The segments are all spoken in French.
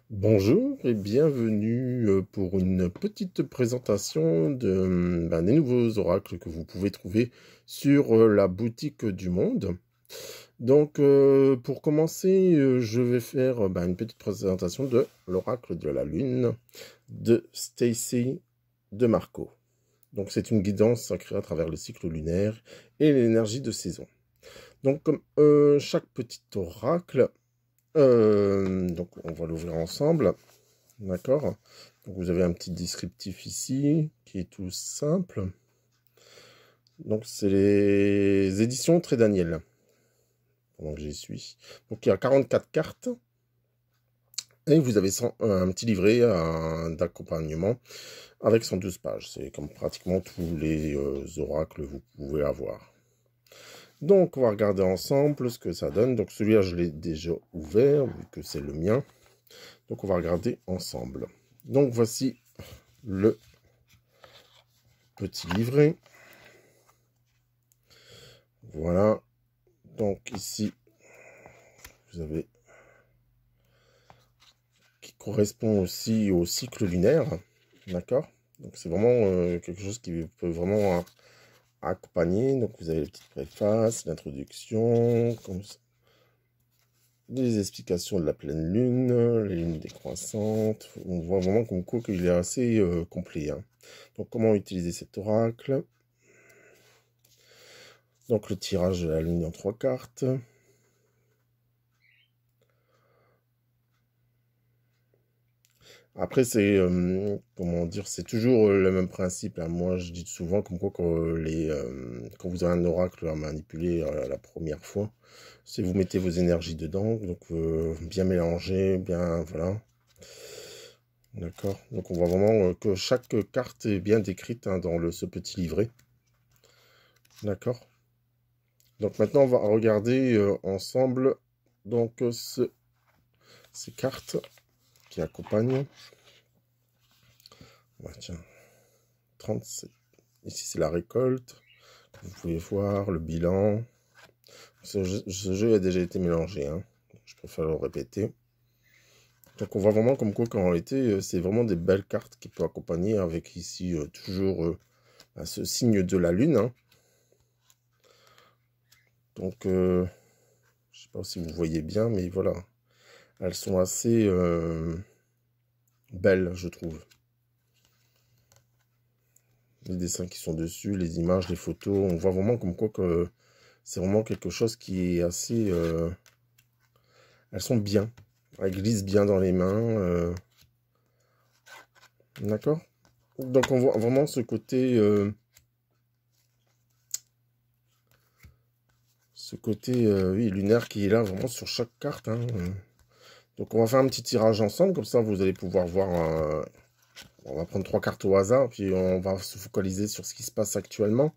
Bonjour et bienvenue pour une petite présentation des nouveaux oracles que vous pouvez trouver sur la boutique du monde. Donc pour commencer, je vais faire une petite présentation de l'oracle de la lune de Stacy de Marco. Donc c'est une guidance sacrée à travers le cycle lunaire et l'énergie de saison. Donc comme chaque petit oracle, donc on va l'ouvrir ensemble. D'accord. Donc vous avez un petit descriptif ici qui est tout simple. Donc c'est les éditions Très Daniel. Pendant que j'y suis. Donc il y a 44 cartes. Et vous avez un petit livret d'accompagnement avec 112 pages. C'est comme pratiquement tous les oracles que vous pouvez avoir. Donc on va regarder ensemble ce que ça donne. Donc celui-là je l'ai déjà ouvert vu que c'est le mien. Donc on va regarder ensemble. Donc voici le petit livret. Voilà. Donc ici, vous avez qui correspond aussi au cycle lunaire. D'accord. Donc c'est vraiment quelque chose qui peut vraiment accompagner. Donc vous avez les petites préfaces, l'introduction, des explications de la pleine lune, les lunes décroissantes. On voit vraiment comme quoi qu'il est assez complet. Donc comment utiliser cet oracle. Donc le tirage de la lune en 3 cartes. Après, c'est comment dire, c'est toujours le même principe. Moi, je dis souvent comme quoi quand vous avez un oracle à manipuler la première fois, c'est vous mettez vos énergies dedans, donc bien mélanger, bien voilà. D'accord. Donc on voit vraiment que chaque carte est bien décrite dans ce petit livret. D'accord. Donc maintenant, on va regarder ensemble donc ces cartes qui accompagnent. Ouais, tiens, 37. Ici, c'est la récolte. Vous pouvez voir le bilan. Ce jeu a déjà été mélangé. Je préfère le répéter. Donc, on voit vraiment comme quoi qu'en réalité, c'est vraiment des belles cartes qui peuvent accompagner avec ici toujours ce signe de la lune. Donc, je ne sais pas si vous voyez bien, mais voilà. Elles sont assez belles, je trouve. Les dessins qui sont dessus, les images, les photos, on voit vraiment comme quoi que c'est vraiment quelque chose qui est assez... elles sont bien. Elles glissent bien dans les mains. D'accord. Donc on voit vraiment ce côté... oui, lunaire qui est là vraiment sur chaque carte. Donc on va faire un petit tirage ensemble, comme ça vous allez pouvoir voir... on va prendre 3 cartes au hasard, puis on va se focaliser sur ce qui se passe actuellement.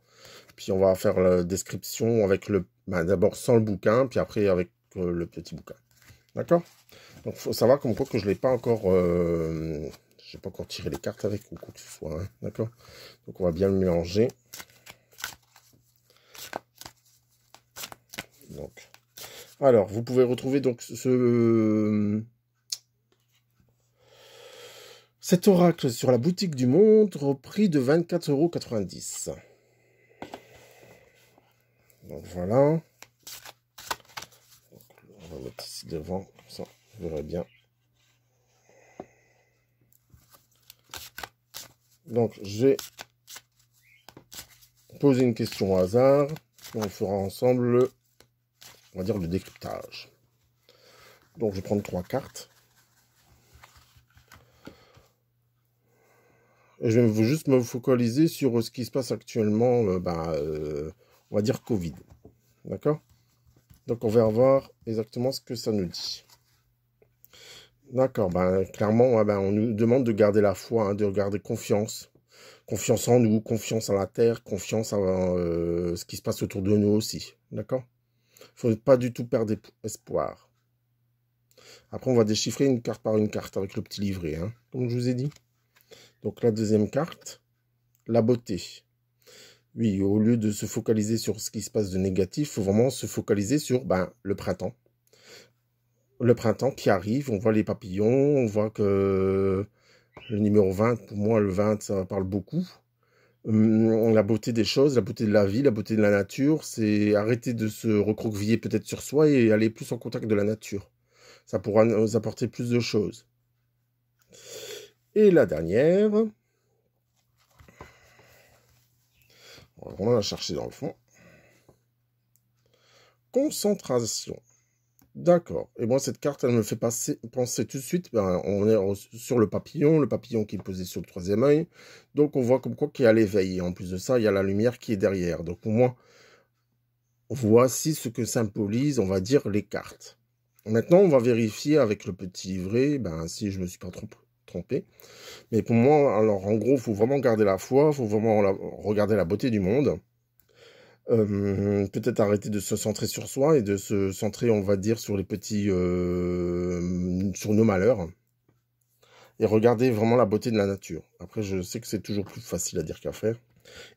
Puis on va faire la description avec d'abord sans le bouquin, puis après avec le petit bouquin. D'accord. Donc il faut savoir comme quoi que je l'ai pas encore... j'ai pas encore tiré les cartes avec ou quoi que ce soit. D'accord. Donc on va bien le mélanger. Donc, alors, vous pouvez retrouver donc cet oracle sur la boutique du monde au prix de 24,90 €. Donc voilà. Donc, on va mettre ici devant, comme ça, vous verrez bien. Donc, j'ai posé une question au hasard. On fera ensemble, on va dire, le décryptage. Donc, je vais prendre 3 cartes. Et je vais juste me focaliser sur ce qui se passe actuellement, on va dire Covid. D'accord. Donc, on va voir exactement ce que ça nous dit. D'accord, clairement, on nous demande de garder la foi, de garder confiance. Confiance en nous, confiance en la terre, confiance en ce qui se passe autour de nous aussi. D'accord. Il ne faut pas du tout perdre espoir. Après, on va déchiffrer une carte par une carte avec le petit livret, comme je vous ai dit. Donc, la deuxième carte, la beauté. Oui, au lieu de se focaliser sur ce qui se passe de négatif, il faut vraiment se focaliser sur le printemps. le printemps qui arrive, on voit les papillons, on voit que le numéro 20, pour moi, le 20, ça parle beaucoup. La beauté des choses, la beauté de la vie, la beauté de la nature, c'est arrêter de se recroqueviller peut-être sur soi et aller plus en contact de la nature. Ça pourra nous apporter plus de choses. Et la dernière, on va vraiment la chercher dans le fond. Concentration. D'accord. Et moi, cette carte, elle me fait penser tout de suite, on est sur le papillon qui est posé sur le troisième œil. Donc, on voit comme quoi qu'il y a l'éveil. Et en plus de ça, il y a la lumière qui est derrière. Donc, pour moi, voici ce que symbolise, on va dire, les cartes. Maintenant, on va vérifier avec le petit livret, si je ne me suis pas trompé. Mais pour moi, alors, en gros, il faut vraiment garder la foi, il faut vraiment regarder la beauté du monde. Peut-être arrêter de se centrer sur soi et de se centrer, on va dire, sur les petits, sur nos malheurs. Et regarder vraiment la beauté de la nature. Après, je sais que c'est toujours plus facile à dire qu'à faire.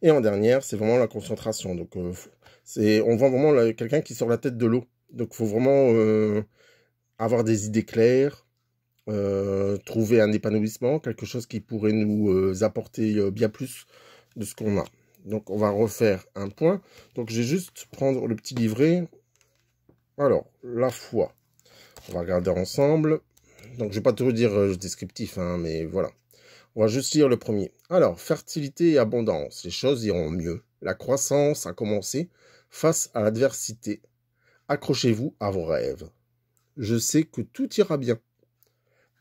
Et en dernière, c'est vraiment la concentration. Donc, on voit vraiment quelqu'un qui sort la tête de l'eau. Donc, il faut vraiment avoir des idées claires, trouver un épanouissement, quelque chose qui pourrait nous apporter bien plus de ce qu'on a. Donc, on va refaire un point. Donc, je vais juste prendre le petit livret. Alors, la foi. On va regarder ensemble. Donc, je ne vais pas te redire descriptif, mais voilà. On va juste lire le premier. Alors, fertilité et abondance. Les choses iront mieux. La croissance a commencé face à l'adversité. Accrochez-vous à vos rêves. Je sais que tout ira bien.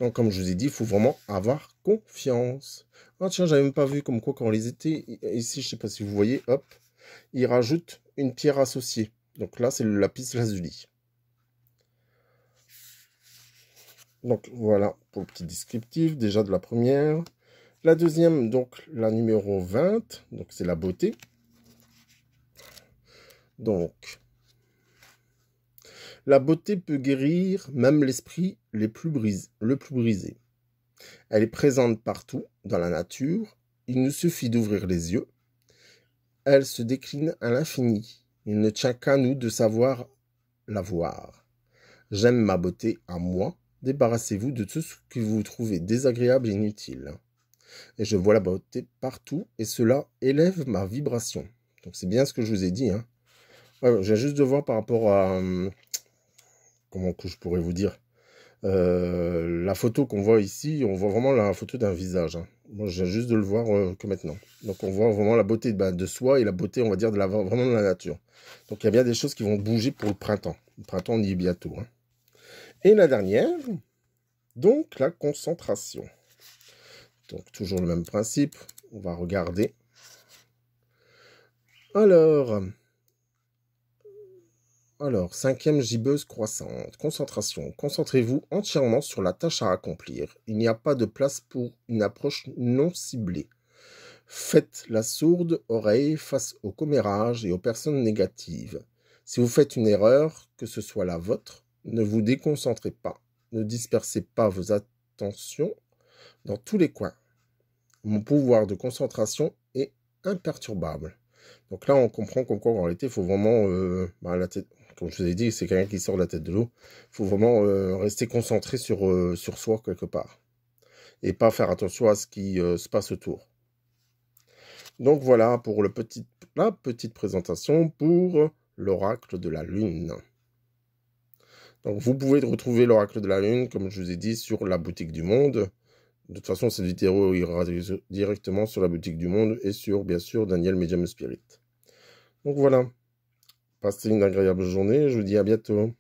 Donc, comme je vous ai dit, il faut vraiment avoir confiance. Ah tiens, j'avais même pas vu comme quoi quand on les était ici, je sais pas si vous voyez, hop, il rajoute une pierre associée. Donc là, c'est le lapis lazuli. Donc voilà pour le petit descriptif déjà de la première. La deuxième, donc la numéro 20, donc c'est la beauté. Donc, la beauté peut guérir même l'esprit le plus brisé. Elle est présente partout dans la nature. Il nous suffit d'ouvrir les yeux. Elle se décline à l'infini. Il ne tient qu'à nous de savoir la voir. J'aime ma beauté à moi. Débarrassez-vous de tout ce que vous trouvez désagréable et inutile. Et je vois la beauté partout et cela élève ma vibration. Donc c'est bien ce que je vous ai dit. Ouais, j'ai juste de voir par rapport à... comment que je pourrais vous dire, la photo qu'on voit ici, on voit vraiment la photo d'un visage. Moi, j'ai juste de le voir que maintenant. Donc, on voit vraiment la beauté de soi et la beauté, on va dire, vraiment de la nature. Donc, il y a bien des choses qui vont bouger pour le printemps. Le printemps, on y est bientôt. Et la dernière, donc, la concentration. Donc, toujours le même principe. On va regarder. Alors, cinquième gibbeuse croissante, concentration. Concentrez-vous entièrement sur la tâche à accomplir. Il n'y a pas de place pour une approche non ciblée. Faites la sourde oreille face aux commérages et aux personnes négatives. Si vous faites une erreur, que ce soit la vôtre, ne vous déconcentrez pas. Ne dispersez pas vos attentions dans tous les coins. Mon pouvoir de concentration est imperturbable. Donc là, on comprend qu'en réalité, il faut vraiment la tête. Comme je vous ai dit, c'est quelqu'un qui sort de la tête de l'eau. Il faut vraiment rester concentré sur soi quelque part. Et pas faire attention à ce qui se passe autour. Donc voilà pour la petite présentation pour l'oracle de la Lune. Donc vous pouvez retrouver l'oracle de la Lune, comme je vous ai dit, sur la boutique du monde. De toute façon, cette vidéo ira directement sur la boutique du monde et sur, bien sûr, Daniel Medium Spirit. Donc voilà. Passez une agréable journée. Je vous dis à bientôt.